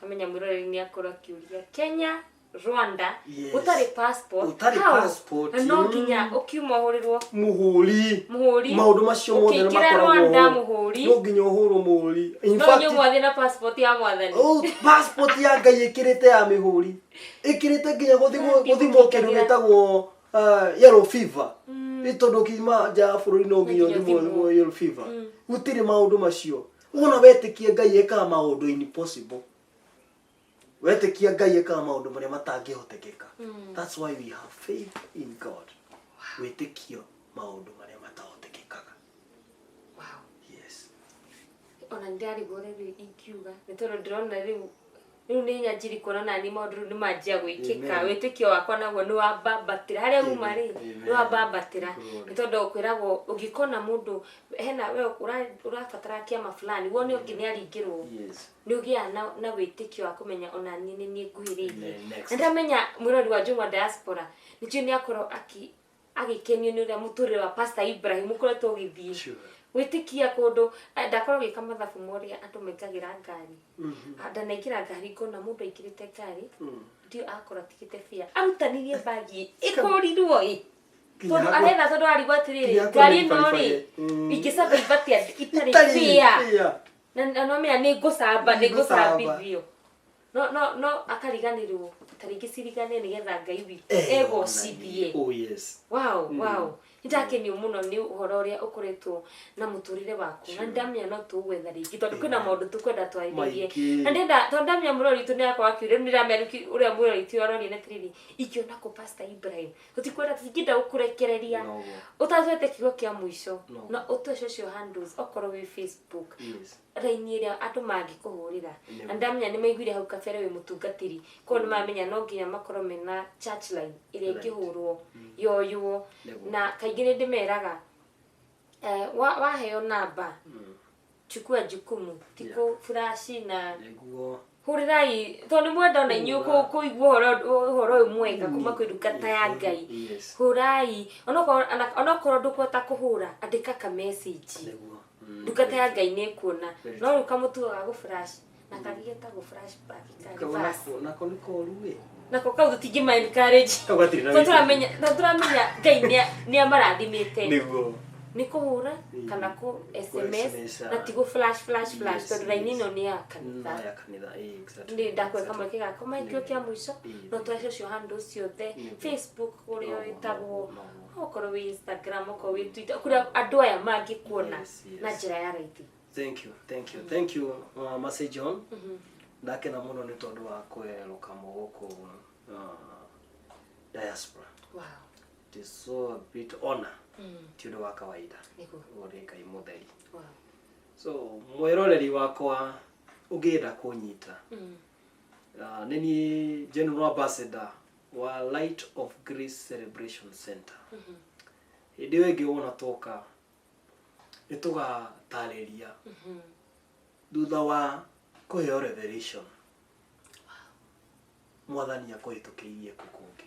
Amenya mũroreri nĩ akorwo akĩũria Kenya, Rwanda, ũtarĩ passport. No nginya ũkiuma ũhũrĩrwo mũhũri. Maũndũ macio mothe nĩ makoragwo. No nginya ũhũrwo mũhũri. In fact, no nyumwa na passport ya mwathani. Passport ya Ngai ĩkĩrĩte ya mĩhũri. Ĩkĩrĩte nginya gũthimwo kĩndũ gĩtagwo yellow fever. Ĩtondũ kima nja bũrũri no nginya ũthimwo yellow fever. Gũtirĩ maũndũ macio. Wona wetĩkia Ngai ekaga maũndũ impossible. Wetĩkia Ngai ekaga maũndũ marĩa matangĩhotekeka. That's why we have faith in God. Wĩtĩkio maũndũ marĩa matahotekekaga. Wow. Yes. Ona ndarigwo rĩu ingiuga nĩ tondũ ndĩrona rĩu nĩ nyanjiri kuona nani maũndũ rĩu nĩ manjia gwĩkĩka. Wĩtĩkio wakwa naguo nĩ wambambatĩra harĩa uma rĩ nĩ wambambatĩra. Nĩ tondũ kwĩragwo ũngĩkona mũndũ hena we ũrabatara kĩama fulani wone ũngĩ nĩ aringĩrwo. Nĩ ũgĩaga na wĩtĩkio wa kũmenya ona niĩ nĩ nguhĩrĩirie. Na ndamenya mũrori wa Njung'wa Diaspora nĩkĩo nĩ akorwo agĩkenio nĩ ũrĩa mũtũrĩre wa Pastor Ibrahim ũkoretwo ũgĩthiĩ. Wĩtĩkia kũndũ ndakorwo gĩka mathabu morĩa andũ maingagĩra ngari. Ndanaingĩra ngari ngona mũndũ aikĩrĩte ngari ndio akora tikite bia. Arutanirie bagi ĩkũrirwo ĩ. Tondũ aretha tondũ arigwo atĩrĩrĩ ngari ĩno rĩ ingĩcaba ibatia itarĩ bia. Na no menya nĩ ngũcambithio. No akariganĩrwo tarĩngĩ cirigane nĩgetha Ngai witũ egocithie. Oh yes. Wow. Nĩndakenio mũno nĩ ũhoro ũrĩa ũkoretwo na mũtũrĩre waku. Na ndamenya no tũgwetha rĩngĩ tondũ kwĩna maũndũ tũkwenda twarĩrĩrie. Na ndenda tondũ ndamenya mũrori witũ nĩ akwa akĩũria nĩ ndamenya ũrĩa mũrori witũ arori na tiriri ikiona ko Pastor Ibrahim. Tũtikwenda tingĩenda gũkũrekereria. Ũtazwete kiugo kĩa mũico. Na ũtwe social handles okorwo wĩ Facebook. Raini ĩrĩa andũ mangĩkũhũrĩra. Na ndamenya nĩ maiguire hau kabere wĩ mũtungatĩri. Ko nĩ mamenya no nginya makorwo mena church line ĩrĩa ĩngĩhũrwo yoywo na kaingĩ nĩ ndĩmeraga waheo namba chukua jukumu tiko flash na hurirai tondũ mwenda na inyuĩ kũigua ũhoro ũyũ mwega kuma kwĩ ndungata ya Ngai hurai onokorwo ndũkũhota kũhũra andĩka ka message ndungata ya Ngai nĩ kuona no rĩu kamũtugo ga gũ-flash na kagĩge ta gũ-flashback nako nĩ koru we nako kau tũtingĩma encourage tũramenya Ngai nĩ amarathimĩte nĩguo nĩ kũhũra kana ku SMS na tigo flash tondũ raini ĩno nĩ ya kanitha nĩ ndakweka mweke gako maikio kĩa mũico no twacio cio handles ciothe Facebook ũrĩa wĩtagwo okorwo wĩ Instagram okorwo wĩ Twitter kũrĩa andũ aya mangĩkuona na njĩra ya raithi. Thank you Mercy John. Ndakena mũno nĩ tondũ wa kwĩruka mũgũkũ diaspora. Wow. it is so a bit honor ti undu wa kawaida uri Ngai mutheri. So mwiroreri wakwa ugenda kunyita nini General Ambassador wa Light of Grace Celebration Center. Hindi wengi wona toka nituga tariria thutha wa kuheo revelation mwathani akohitukiirie kukungi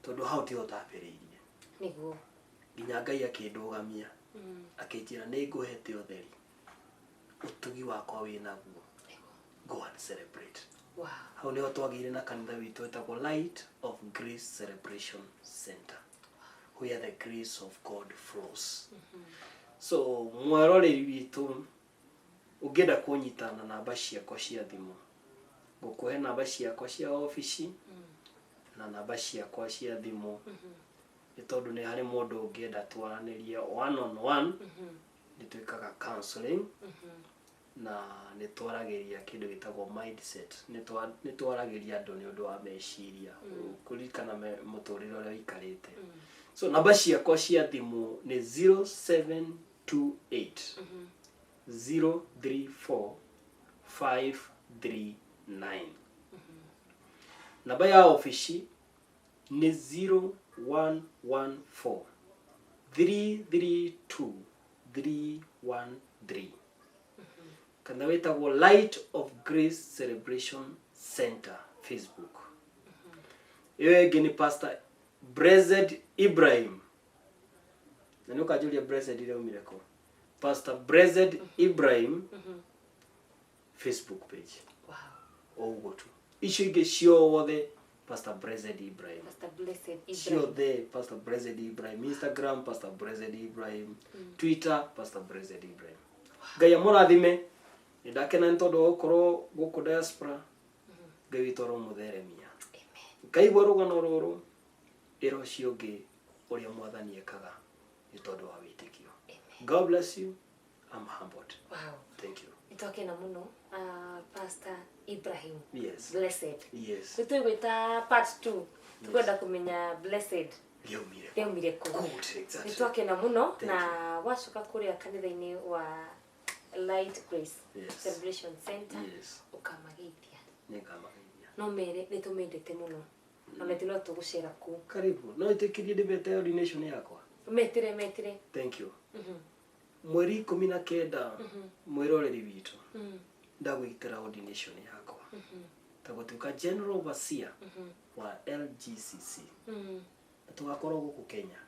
tondu hau ti otapiriirie niguo nginya Ngai akindugamia akinjira ni nguhete utheri utugi wakwa winaguo go and celebrate. Wow. Hau niho twagire na kanitha witu etagwo Light of Grace Celebration Center where the grace of God flows. So mwaroreri witu ugenda kunyitana na namba ciakwa cia thimu ngukuhe namba ciakwa cia office na namba ciakwa cia thimu ni tondu ni hari mundu ungienda twaranirie one on one ni twikaga counseling na ni twaragiria kindu gitagwo mindset ni twaragiria andu ni undu wa meciria kurikana muturire uria ikarite. So namba ciakwa cia thimu ni 0728 034 539. Namba ya office ni 0114 332 313. Kana wetagwo Light of Grace Celebration Center Facebook. Iyo ingĩ ni Pastor Blessed Ibrahim. Na nuka Julia Blessed ile umireko. Pastor Blessed Ibrahim Facebook page. Wow. Ogo tu. Icio ingĩ ciothe Pastor Blessed Ibrahim. Pastor Blessed Ibrahim. Ciothe Pastor Blessed Ibrahim. Instagram Pastor Blessed Ibrahim. Twitter Pastor Blessed Ibrahim. Ngai amurathime. Ndakena ntondo okoro guku diaspora. Ngai witoro mutheremia. Amen. Ngai rugano ruru ero ciongi uria mwathani ekaga nitondo wa witikio. God bless you. I'm humbled. Wow. Thank you. Itoke na muno Pastor Ibrahim. Yes. Blessed. Yes. Tutwita part 2. Tukwenda kumenya Blessed. Leo mireko. Good, exactly. Itoke na muno na wacoka kuria kanitha-ini wa Light Grace Celebration Center. Yes. Ukamagithia. Nikamagithia. No mere nitumendete muno. Na metino tugucera ku. Karibu. No itikirie ndibete ordination yakwa. Metire. Thank you. Mweri 19 mwiroreri witu ndagwitira ordination yakwa tagotuka general overseer wa LGCC tugakorwo guku Kenya.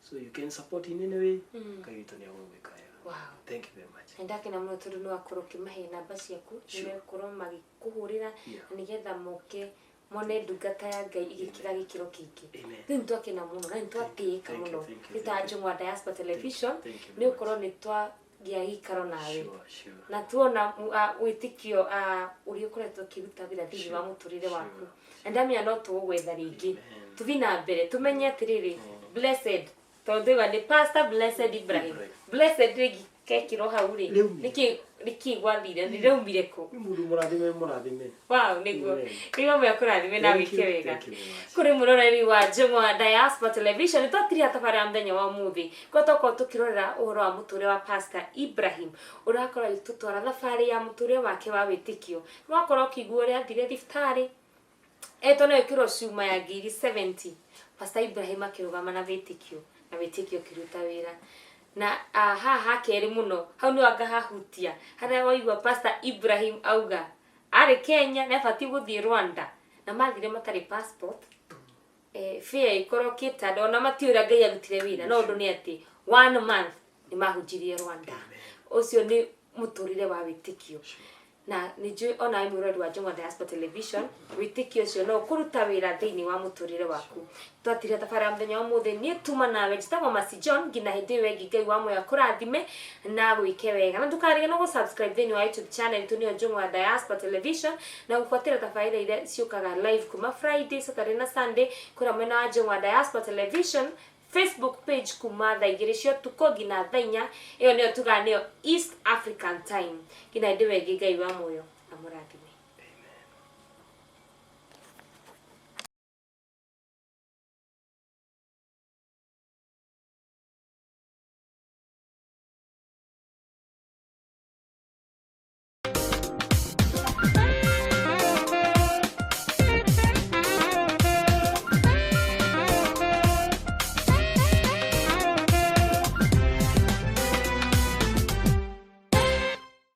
So you can support in any way kaito ni agwikaya. Wow. Thank you very much. Ndake na muno tundu no akoroke mahe namba ciaku ni korwo magikuhurira nigetha moke mone ndungata ya Ngai igikira gikiro kingi. Ni ntoke na muno na ntwatika muno itajo wa Diaspora Television ni ukorwo ni twa gia gikaro nawe na tuona witikio uri ukoretwo kiruta bila thini wa muturire waku ndamia no tugwetha ringi tuthina mbere tumenye atiriri Blessed tondu wa ni Pastor Blessed Ibrahim Blessed rigi kekiro hauri niki gwathire ni reu mireko mundu murathime. Wow, niguo kiwa mwe kurathime na wike wega kuri muroreri wa Njung'wa Diaspora Television twatiri atafara mthenya wa muthi gotoko tukirorera uhoro wa muture wa Pastor Ibrahim urakora itutwara thabari ya muture wake wa witikio wakora kiguo ria thire thiftari eto no ikiro cuma ya ngiri 70 Pastor Ibrahim akirugama na witikio kiruta wira na haha keri muno hau ni wanga hahutia haria waigua Pastor Ibrahim auga ari Kenya na fati guthie Rwanda na mathire matari passport fare ikorokita ndona matiura Ngai arutire wira no undu ni ati 1 month ni mahunjirie Rwanda ucio ni muturire wa witikio na nijui ona imurori wa Njung'wa Diaspora Television witikio ucio no kuruta wira thiini wa muturire waku twatire tafara mthenya wa muthi ni tuma nawe njitagwo Masi John ngina hindi wengi Ngai wa moya kurathime na gwike wega na ndukarige no subscribe thiini wa YouTube channel tu ni Njung'wa Diaspora Television na gufuatira tafaira ile ciukaga live kuma Friday Saturday na Sunday kura mwena wa Njung'wa Diaspora Television Facebook page kuma thaa igiri cio tuko ngina thaa inya iyo niyo tuga niyo East African time ngina ndi wengi Ngai wa moyo na murathime.